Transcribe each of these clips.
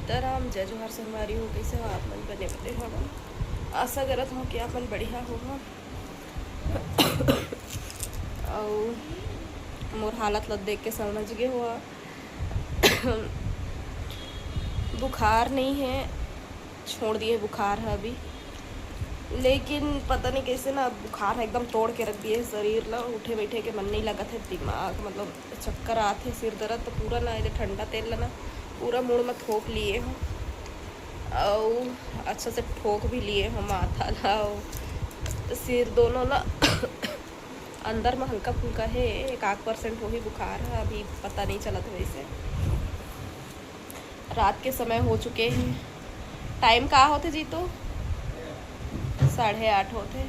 सीताराम, जय जोहार संगवारी हो। कैसे हो आप मन? बने बने हो। आशा करत हूँ कि आप मन बढ़िया होगा। और मोर हालत ल देख के समझ गए हुआ बुखार नहीं है, छोड़ दिए बुखार है अभी, लेकिन पता नहीं कैसे ना बुखार एकदम तोड़ के रख दिए शरीर ला। उठे बैठे के मन नहीं लगत है, दिमाग मतलब चक्कर आते, सिर दर्द तो पूरा ना ठंडा तेल ला ना पूरा मुड़ में ठोक लिए हो, और अच्छा से ठोक भी लिए हो माथा ला, सिर दोनों ना अंदर में हल्का फुल्का है, 1% वही बुखार है, अभी पता नहीं चला था। वैसे रात के समय हो चुके हैं। टाइम कहाँ होते जी? तो 8:30 होते।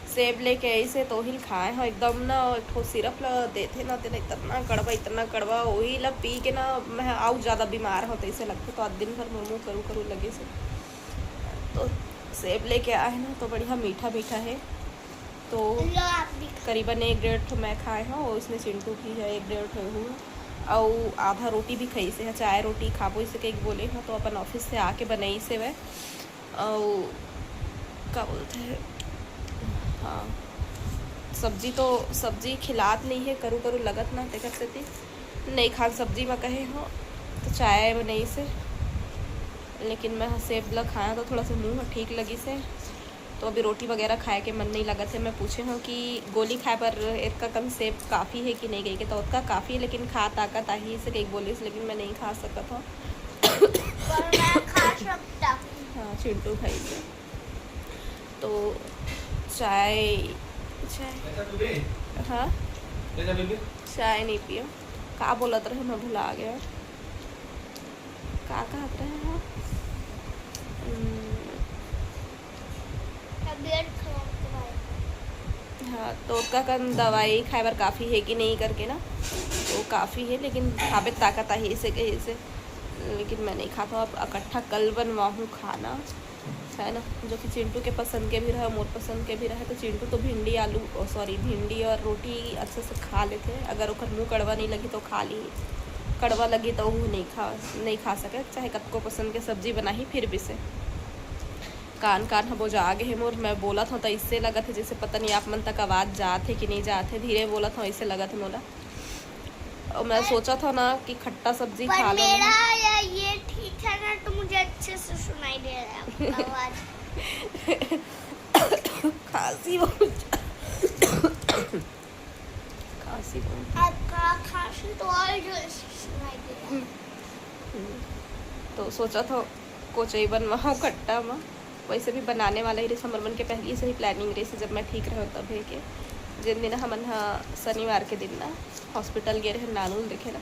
सेब लेके ऐसे तो ही खाए हो एकदम ना, ठो सिरप ला देते ना तेना इतना कड़वा वही ला पी के ना मैं आउ ज़्यादा बीमार होते ऐसे लगते। तो आज दिन भर मुँह करू लगे से, तो सेब लेके आए ना तो बढ़िया मीठा मीठा है। तो करीबन 1-1.5 मैं खाए हूँ, और उसमें चिंटू की है 1-1.5 हूँ, और आधा रोटी भी खाई से है, चाय रोटी खाबो इसे कहीं बोले हैं तो अपन ऑफिस से आके बनाई से वह, और क्या बोलते हैं, हाँ सब्जी खिलात नहीं है, करू लगत ना देखत से थी नहीं खान सब्जी में कहे हो तो चाय बनाई से, लेकिन मैं सेब ला खाया तो थोड़ा सा मुँह ठीक लगी से, तो अभी रोटी वगैरह खाए के मन नहीं लगा थे। मैं पूछे हूँ कि गोली खाए पर एक का कम सेब काफ़ी है कि नहीं गई के, तो उसका काफ़ी है लेकिन खा ताकत आई से कहीं बोली से, लेकिन मैं नहीं खा सका था। हाँ चिंटू खाई से, तो चाय हाँ चाय नहीं पियो। का बोलत रहे मैं भुला गया, का कहत रहे हैं? हाँ तो उसका कन दवाई खाए बार काफ़ी है कि नहीं करके ना, तो काफ़ी है लेकिन खाबे ताकत आई इसे कहीं से, लेकिन मैं नहीं खाता। अब इकट्ठा कल बनवाऊँ खाना है ना, जो कि चिंटू के पसंद के भी रहे, मोर पसंद के भी रहे। तो चिंटू तो भिंडी और रोटी अच्छे से खा लेते हैं, अगर ओकर मुँह कड़वा नहीं लगी तो खा ली, कड़वा लगी तो वो नहीं खा सके, चाहे कतको पसंद के सब्जी बनाही फिर भी से। कान हम जागे है मोर, मैं बोला था तो इससे लगा था जैसे पता नहीं आप मन तक आवाज़ जाते कि नहीं जाते, धीरे बोला था इससे लगा था मोला। और मैं सोचा था ना कि खट्टा सब्जी खा लो, ये ठीक है ना, तो मुझे अच्छे से सुनाई दे रहा है आवाज। खांसी तो और जो सुनाई दे रहा है। तो सोचा था कोचई बनवाऊँ खट्टा में, वैसे भी बनाने वाला ही रही, हमर मन के पहले से ही प्लानिंग रही, जब मैं ठीक रहे तब है के जिन दिन हमन शनिवार के दिन ना हॉस्पिटल गए रहे नानू देखे ना,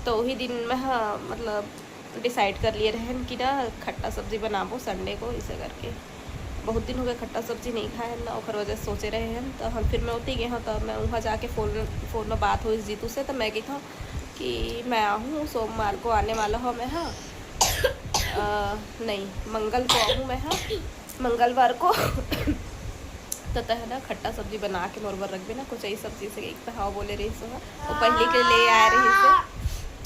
तो वही दिन में मतलब डिसाइड कर लिए रहे कि ना खट्टा सब्जी बनाबो संडे को, इसे करके बहुत दिन हो गए खट्टा सब्जी नहीं खाए ना, और वजह से सोचे रहे हैं। तो हम फिर मैं उतनी गए हूँ, तो मैं वहाँ जाके फ़ोन में बात हुई जीतू से, तो मैं कही था कि मैं आऊँ सोमवार को आने वाला हूँ मैं, हाँ नहीं मंगल को आऊँ मैं, हाँ मंगलवार को तो है ना खट्टा सब्जी बना के मोरबर रख देना कुछ यही सब्जी से एक तो हाँ बोले रही सो, वो पहले के ले आए रही से,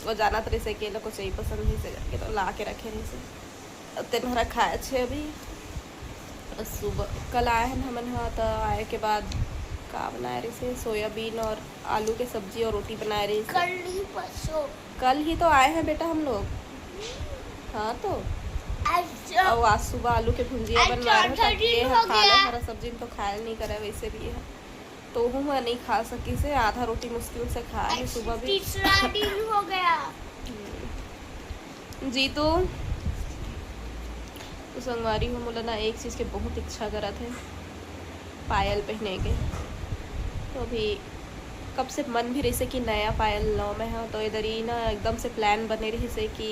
वो जाना तो से के कुछ यही पसंद ही से करके तो ला के रखे रही से। तेनहरा खाए छे अभी सुबह, कल आए हैं हमन, हाँ तो आए के बाद का बनाए रही से सोयाबीन और आलू के सब्जी और रोटी बनाए रही से। कल ही तो आए हैं बेटा हम लोग, हाँ तो और आज सुबह आलू के भुंजिया बनवा रहे ताकि ये खा ले, हरा सब्जी तो खाया नहीं करे वैसे भी है, तो हूँ मैं नहीं खा सकी से, आधा रोटी मुश्किल से खाया है सुबह भी। तीसरा दिन हो गया जी तो संगवारी हो बोला ना एक चीज़ के बहुत इच्छा करा थे पायल पहने के, तो अभी कब से मन भी रही से कि नया पायल लो मैं, हाँ तो इधर ही ना एकदम से प्लान बने रही से कि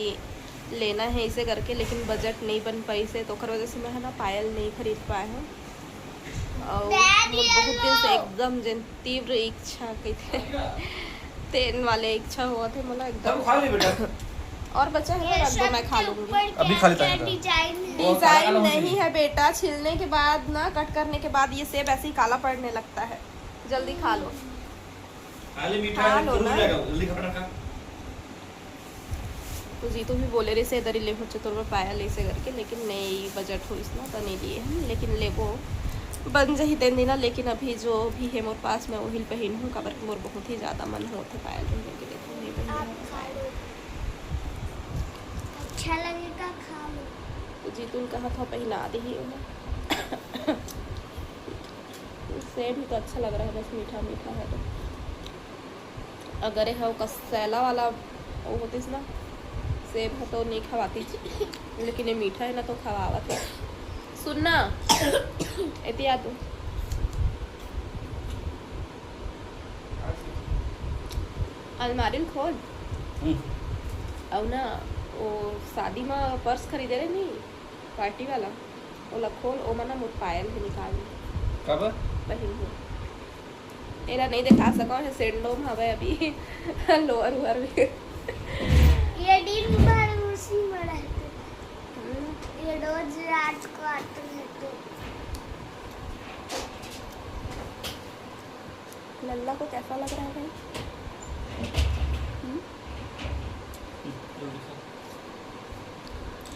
लेना है इसे करके, लेकिन बजट नहीं बन पाई से, तो वजह से मैं है ना पायल नहीं खरीद पाए हूँ। और बहुत दिन से एकदम जन तीव्र इच्छा की थे तेन वाले इच्छा हुआ थे मतलब एकदम और बचा है ना तो मैं खा लूँगी, अभी खा लेता है। डिजाइन नहीं है बेटा, छिलने के बाद ना कट करने के बाद ये सेब ऐसे ही काला पड़ने लगता है, जल्दी खा लो खा लो ना। तो जीतू भी बोले रहे से इधर ही ले बच्चे तोर में पाया ले से करके, लेकिन नहीं बजट हो इसना तो नहीं लिए हम, लेकिन ले वो बन जही दिन दिना। लेकिन अभी जो भी है मोर पास मैं वही पहन हूँ, काबर मोर बहुत ही ज़्यादा मन होते पायल पहनने के लिए, तो नहीं आप पहन। खा लो, अच्छा लगेगा, खा लो। तो जीतू कहा था पहना दी ही सेब ही तो अच्छा लग रहा है, बस मीठा मीठा है। तो अगर है वो कसैला वाला वो होती ना सेब है तो नहीं खवाती, लेकिन ये मीठा है ना तो खवावत है। सुनना एतिया तू अलमारी में खोल और ना वो शादी में पर्स खरीदे रहे नहीं पार्टी वाला, वो खोल ओ मना मुझ पायल है निकाल कब पहन हो एरा नहीं दिखा सका है सेंडो में हवे अभी लोअर हुआ भी ये दिन भर उसी में रहते, ये रोज रात को आते हैं तो लल्ला को कैसा लग रहा है भाई?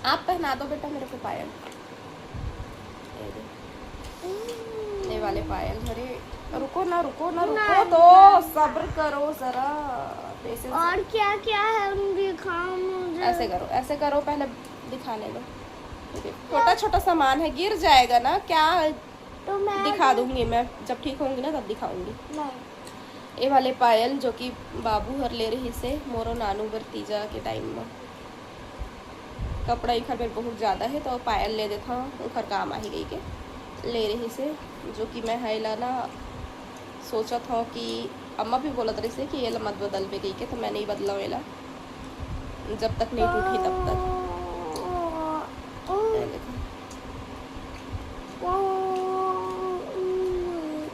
आप पहना दो बेटा मेरे को पायल, ये वाले पायल। अरे रुको ना रुको ना रुको तो सब्र करो जरा, पेशेंस। और क्या क्या है दिखाओ मुझे। ऐसे करो पहले दिखाने दो। छोटा छोटा सामान है, गिर जाएगा ना क्या, तो मैं दिखा दूंगी मैं जब ठीक होंगी ना तब दिखाऊंगी। नहीं ये वाले पायल जो कि बाबू हर ले रही से मोरो नानू भतीजा के टाइम में, कपड़ा इखर में बहुत ज़्यादा है तो पायल ले देता हूँ उखर काम आ ही गई के ले रही से, जो कि मैं हैला ना सोचा था कि अम्मा भी बोलत रही से कि ये मत बदल पे गई के, तो मैं नहीं बदला वेला जब तक नहीं टूटी तब तक। ये देखो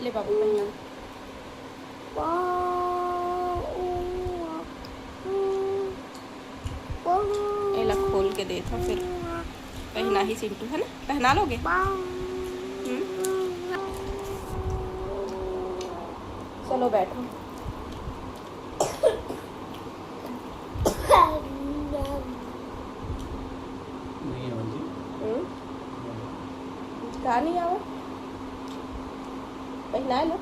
ले बाबू पहना, एला खोल के देता फिर पहना ही चिंटू है ना, पहना लोगे? चलो बैठो। नहीं है मंजी कहा नहीं आवा पहना लो,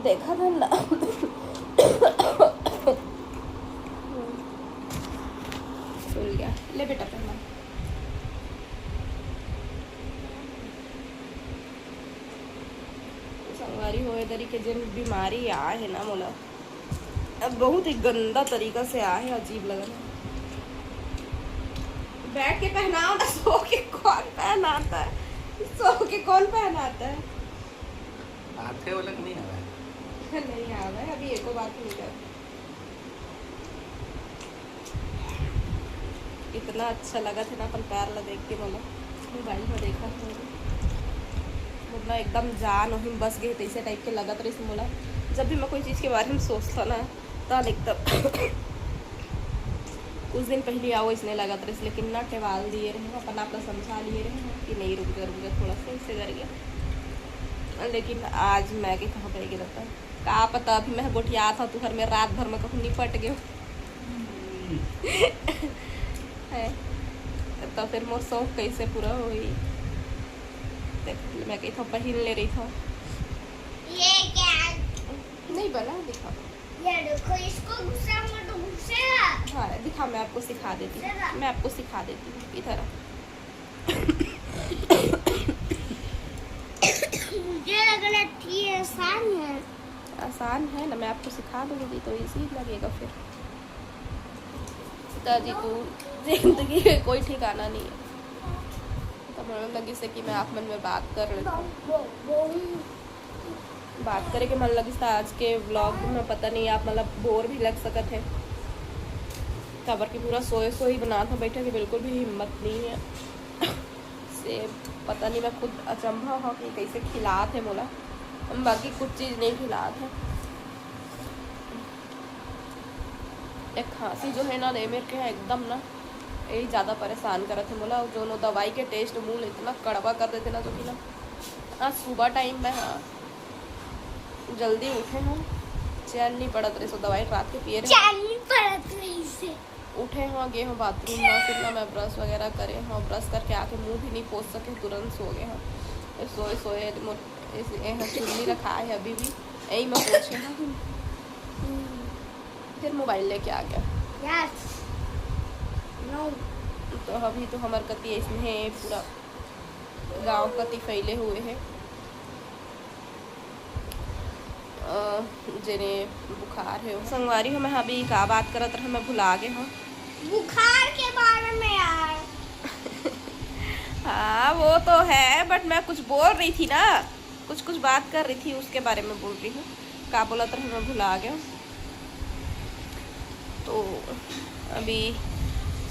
देखा था ना भूल गया। ले बेटा पहना, संगवारी हो इधर के जिन बीमारी आ है ना मोला, अब बहुत ही गंदा तरीका से आ है, अजीब लग रहा है। बैठ के पहनाओ ना, सो के कौन पहनाता है, सो के कौन पहनाता है? आते वो लग नहीं आ रहा है। नहीं आ रहा है अभी, एको बात नहीं कर। इतना अच्छा लगा था ना अपन पैर ला देख के, मोला मोबाइल में देखा था मोला एकदम जान वही बस गए ऐसे टाइप के लगत रही मोला। जब भी मैं कोई चीज़ के बारे में सोचता ना तो एकदम कुछ दिन पहले आओ इसने लगत रही, लेकिन ना टेवाल दिए रहे अपन आप समझा लिए रहे कि नहीं रुक जा थोड़ा सा इससे कर गया। लेकिन आज मैं के कहाँ पे गिरा था का पता, अभी मैं गोटिया था तू घर में रात भर में कहूँ निपट गयो है तो फिर मोर शौक कैसे पूरा हुई। मैं कही था पहन ले रही था, ये क्या नहीं बना दिखा। ये देखो, इसको गुस्सा मत गुस्सेगा। हाँ दिखा, मैं आपको सिखा देती हूँ, मैं आपको सिखा देती हूँ इधर। मुझे लग रहा थी आसान है। आसान है ना, मैं आपको सिखा दूँगी तो इजी लगेगा फिर। दादी तू जिंदगी में कोई ठिकाना नहीं है, तो मुझे लगी से कि मैं आप मन में बात कर रही थी, बात करे के मन लगी था आज के व्लॉग में। पता नहीं आप मतलब बोर भी लग सकत है, खबर की पूरा सोए ही बना था बैठे कि बिल्कुल भी हिम्मत नहीं है से। पता नहीं मैं खुद अचंभा हो कि कैसे खिलात है मोला, बाकी कुछ चीज़ नहीं खिलात है। एक खांसी जो है ना ले मेरे के एकदम ना यही ज़्यादा परेशान करत है मोला। जो नो दवाई के टेस्ट मुँह इतना कड़वा कर देते ना, जो कि ना आज सुबह टाइम में हाँ जल्दी उठे हूँ, चैन नहीं पड़त रहे, सो दवाई रात के पिए रहे, चैन नहीं पड़त रही से। उठे हों गए हों बाथरूम में, फिर ना मैं ब्रश वगैरह करे हों, ब्रश करके आके मुंह भी नहीं पोछ सके, तुरंत सो गए हों। सोए सोए चुन्नी रखा है अभी भी यही मैं पोछे हूँ। फिर मोबाइल लेके आ गया। यस नो तो अभी तो हमार कति इसमें पूरा गांव कति फैले हुए हैं जेने बुखार है। संगवारी हो मैं अभी का बात करत रहे, मैं भुला गए हूँ बुखार के बारे में यार। हाँ वो तो है, बट मैं कुछ बोल रही थी ना, कुछ बात कर रही थी उसके बारे में बोल रही हूँ। का बोला था मैं भुला गया। तो अभी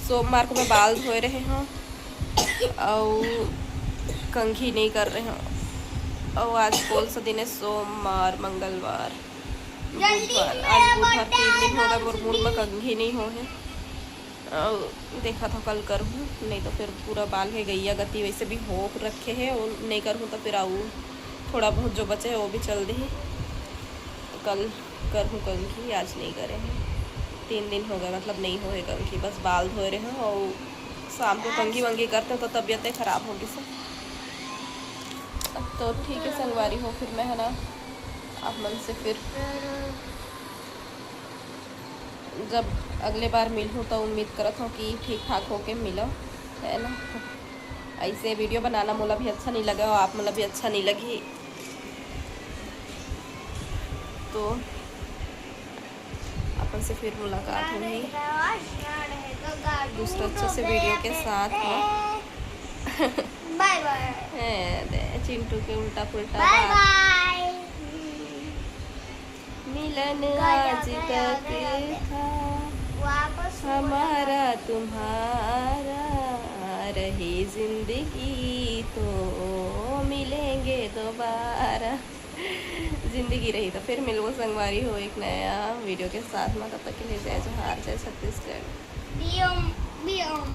सोमवार को मैं बाल धोए रहे हूँ और कंघी नहीं कर रहे हूँ। और आज कौन सा दिन है? सोमवार, मंगलवार, बुधवार। आज बुधवार 3 दिन होगा और मूड में कंघी नहीं हो है। और देखा था कल करूँ, नहीं तो फिर पूरा बाल है गैया गति वैसे भी हो रखे हैं, और नहीं करूँ तो फिर आऊँ थोड़ा बहुत जो बचे है वो भी चल दे। तो कल करूँ कंघी, आज नहीं करे हैं। 3 दिन हो गए मतलब नहीं होए कंघी, बस बाल धोए रहे हैं। और शाम को कंघी वंगी करते हैं तो तबीयतें ख़राब होगी सब। तो ठीक है संगवारी हो, फिर मैं है ना आप मन से फिर जब अगले बार मिलूँ तो उम्मीद करत हूँ कि ठीक ठाक होके मिलो, है ना। ऐसे वीडियो बनाना मोला भी अच्छा नहीं लगा और आप मोला भी अच्छा नहीं लगी। तो अपन से फिर मुलाकात होगी दूसरे अच्छे से वीडियो के साथ। Bye bye. चिंटू के उल्टा पुल्टा बाय बात। बाय। मिलन आज तक था वापस हमारा तुम्हारा, रही जिंदगी तो मिलेंगे दोबारा। जिंदगी रही तो फिर मिलूँ संगवारी हो एक नया वीडियो के साथ में। तब तक के लिए जय जोहार, जय छत्तीसगढ़। बियम